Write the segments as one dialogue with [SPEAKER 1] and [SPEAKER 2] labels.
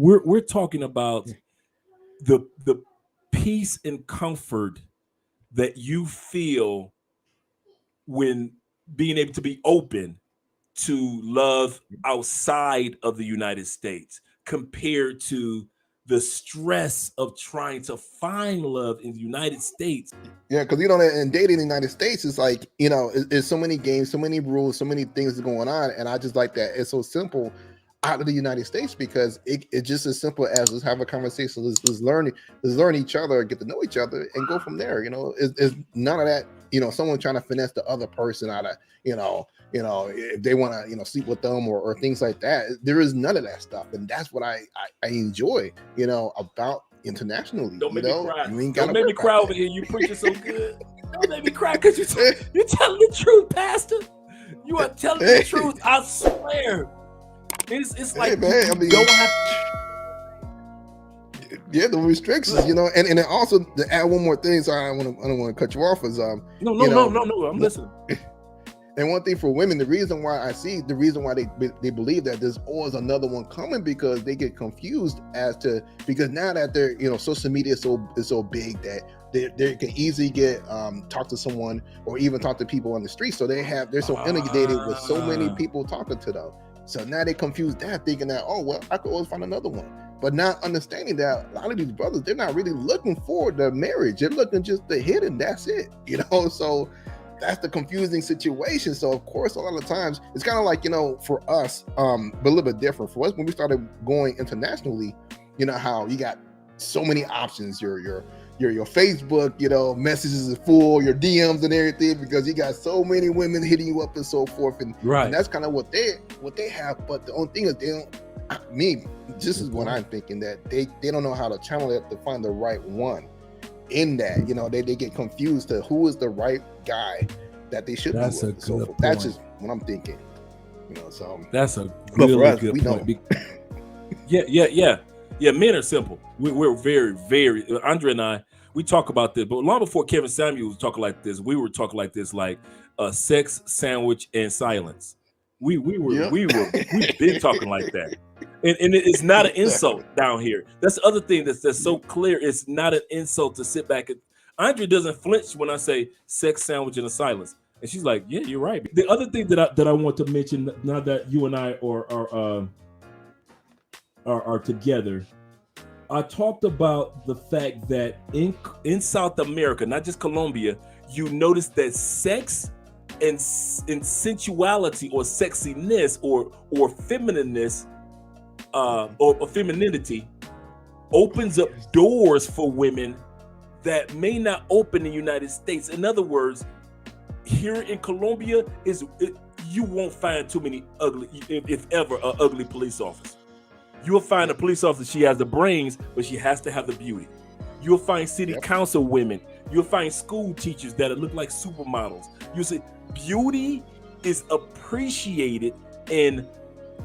[SPEAKER 1] We're talking about the peace and comfort that you feel when being able to be open to love outside of the United States compared to the stress of trying to find love in the United States.
[SPEAKER 2] Yeah, because in dating in the United States, it's like, it's so many games, so many rules, so many things going on, and I just like that it's so simple out of the United States, because it's just as simple as let's have a conversation, let's learn each other, get to know each other, and go from there. It's none of that. Someone trying to finesse the other person out of if they want to sleep with them or things like that. There is none of that stuff, and that's what I enjoy about internationally.
[SPEAKER 1] Don't make me cry. Don't make me cry over here. You preaching so good. Don't make me cry because you're telling the truth, Pastor. You are telling the truth. I swear. It's like,
[SPEAKER 2] hey, man,
[SPEAKER 1] you don't have
[SPEAKER 2] yeah, the restrictions, and then also to add one more thing, so I don't want to cut you off, is
[SPEAKER 1] no, I'm listening.
[SPEAKER 2] And one thing for women, the reason why they believe that there's always another one coming, because they get confused because now that they're social media is so big that they can easily get talk to someone or even talk to people on the street, so they're so inundated with so many people talking to them. So now they confuse that, thinking that, oh, well, I could always find another one. But not understanding that a lot of these brothers, they're not really looking for the marriage. They're looking just to hit, and that's it. So that's the confusing situation. So of course, a lot of times it's kind of like, for us, but a little bit different. For us, when we started going internationally, how you got so many options. Your Facebook, messages is full, your DMs and everything, because you got so many women hitting you up and so forth. And that's kind of what they have. But the only thing is this is what I'm thinking, that they don't know how to channel it to find the right one in that. They get confused to who is the right guy that they should be with. So that's just what I'm thinking. So
[SPEAKER 1] that's a really good point. Yeah, men are simple. We're very, very, Andre and I, we talk about this, but long before Kevin Samuel was talking like this, we were talking like this, like sex, sandwich, and silence. We've been talking like that. And it's not an insult down here. That's the other thing that's so clear. It's not an insult to sit back. Andre doesn't flinch when I say sex, sandwich, and a silence. And she's like, yeah, you're right. The other thing that I want to mention, now that you and I are together, I talked about the fact that in South America, not just Colombia, you notice that sex and sensuality or sexiness or feminineness or femininity opens up doors for women that may not open in the United States. In other words, here in Colombia, you won't find too many ugly, if ever, an ugly police officer. You'll find a police officer, she has the brains, but she has to have the beauty. You'll find city council women. You'll find school teachers that look like supermodels. You'll see beauty is appreciated and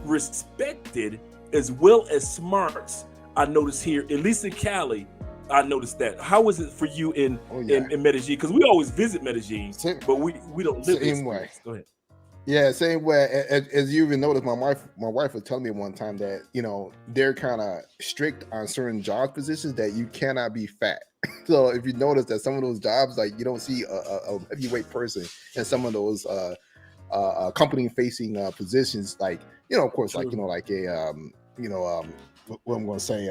[SPEAKER 1] respected as well as smarts. I noticed here, at least in Cali, I noticed that. How is it for you in Medellin? Because we always visit Medellin, but we don't live
[SPEAKER 2] same way.
[SPEAKER 1] Go ahead.
[SPEAKER 2] Yeah, same way. As you even noticed, my wife was telling me one time that they're kind of strict on certain job positions, that you cannot be fat. So if you notice that some of those jobs, like, you don't see a heavyweight person in some of those company facing positions, like, of course, like, like a what I'm going to say,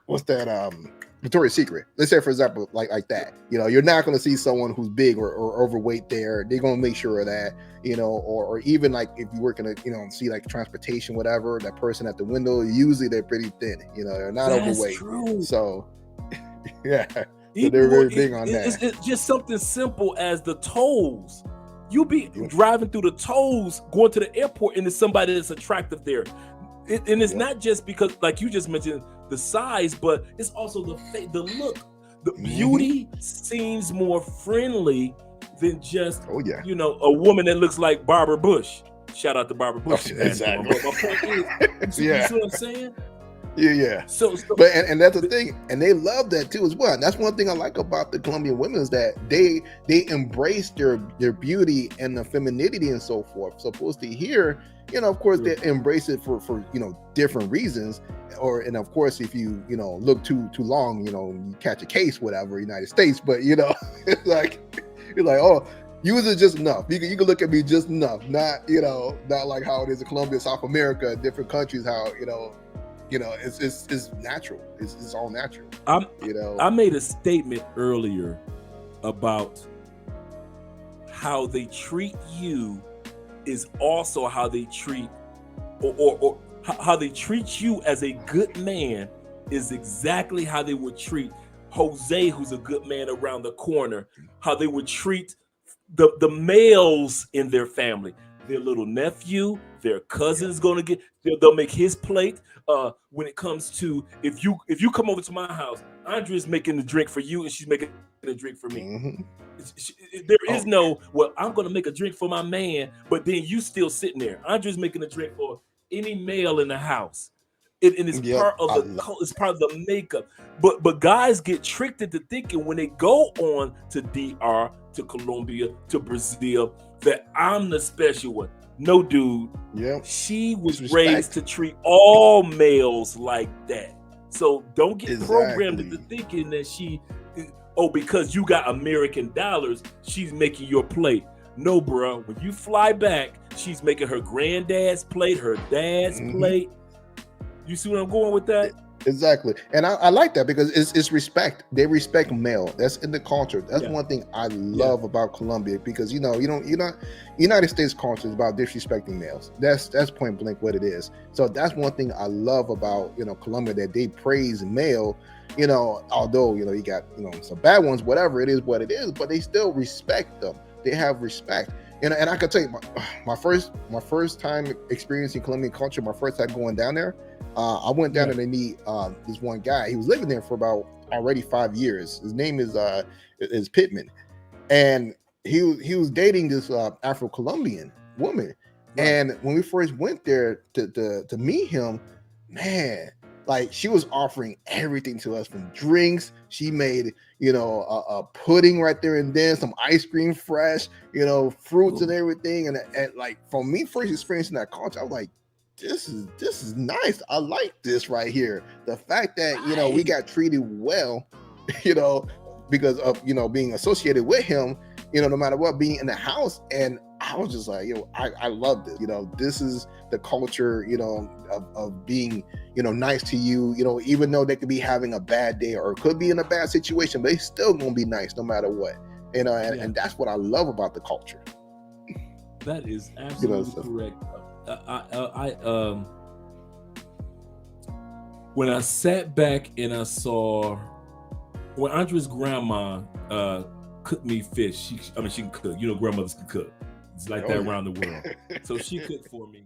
[SPEAKER 2] what's that, Victoria's Secret, let's say, for example, like that, you're not going to see someone who's big or overweight there. They're going to make sure of that, or even like if you work in a, see like transportation, whatever, that person at the window, usually they're pretty thin, they're not overweight. True. So yeah, so they're very big on that.
[SPEAKER 1] It's just something simple as the tolls. You'll be driving through the tolls, going to the airport, and there's somebody that's attractive there. And it's not just because, like you just mentioned, the size, but it's also the look. The beauty seems more friendly than just, a woman that looks like Barbara Bush. Shout out to Barbara Bush.
[SPEAKER 2] Exactly.
[SPEAKER 1] But my point is, you see what I'm saying?
[SPEAKER 2] Yeah. But and that's the thing, and they love that too as well. And that's one thing I like about the Colombian women is that they embrace their beauty and the femininity and so forth. So opposed to here, of course they embrace it for different reasons. And of course, if you look too long, you catch a case, whatever, United States. But it's like oh, use it just enough. You can look at me just enough, not like how it is in Colombia, South America, different countries, how it's natural. It's all natural.
[SPEAKER 1] I made a statement earlier about how they treat you is also how they treat or how they treat you as a good man is exactly how they would treat Jose, who's a good man around the corner, how they would treat the males in their family. Their little nephew, their cousin's gonna get, they'll make his plate. When it comes to if you come over to my house, Andrea's making the drink for you and she's making a drink for me.
[SPEAKER 2] Mm-hmm.
[SPEAKER 1] There is no, well, I'm gonna make a drink for my man, but then you still sitting there. Andrea's making a drink for any male in the house. And it's part of it's part of the makeup. But guys get tricked into thinking when they go on to DR, to Colombia, to Brazil, that I'm the special one. No, dude.
[SPEAKER 2] Yeah.
[SPEAKER 1] She was raised to treat all males like that. So don't get programmed into thinking that because you got American dollars, she's making your plate. No, bro. When you fly back, she's making her granddad's plate, her dad's plate. You see where I'm going with that?
[SPEAKER 2] Exactly. And I like that because it's respect. They respect male. That's in the culture. That's one thing I love about Colombia, because United States culture is about disrespecting males. That's point blank what it is. So that's one thing I love about Colombia, that they praise male, although you got some bad ones, whatever, it is what it is, but they still respect them. They have respect. And I can tell you my first time experiencing Colombian culture, my first time going down there, I went down and I meet this one guy. He was living there for about already 5 years. His name is Pittman, and he was dating this Afro-Colombian woman. Right. And when we first went there to meet him, man, like she was offering everything to us, from drinks. She made a pudding right there and then, some ice cream fresh, fruits and everything. And like for me, first experiencing that culture, I was like, this is nice. I like this right here. The fact that we got treated well, because of being associated with him, no matter what, being in the house. And I was just like, I love this. This is the culture, of being, nice to you, even though they could be having a bad day or could be in a bad situation, but they still gonna be nice no matter what. And that's what I love about the culture.
[SPEAKER 1] That is absolutely correct. When I sat back and I saw when Andrea's grandma cooked me fish, she can cook. Grandmothers can cook. It's like that around the world. So she cooked for me.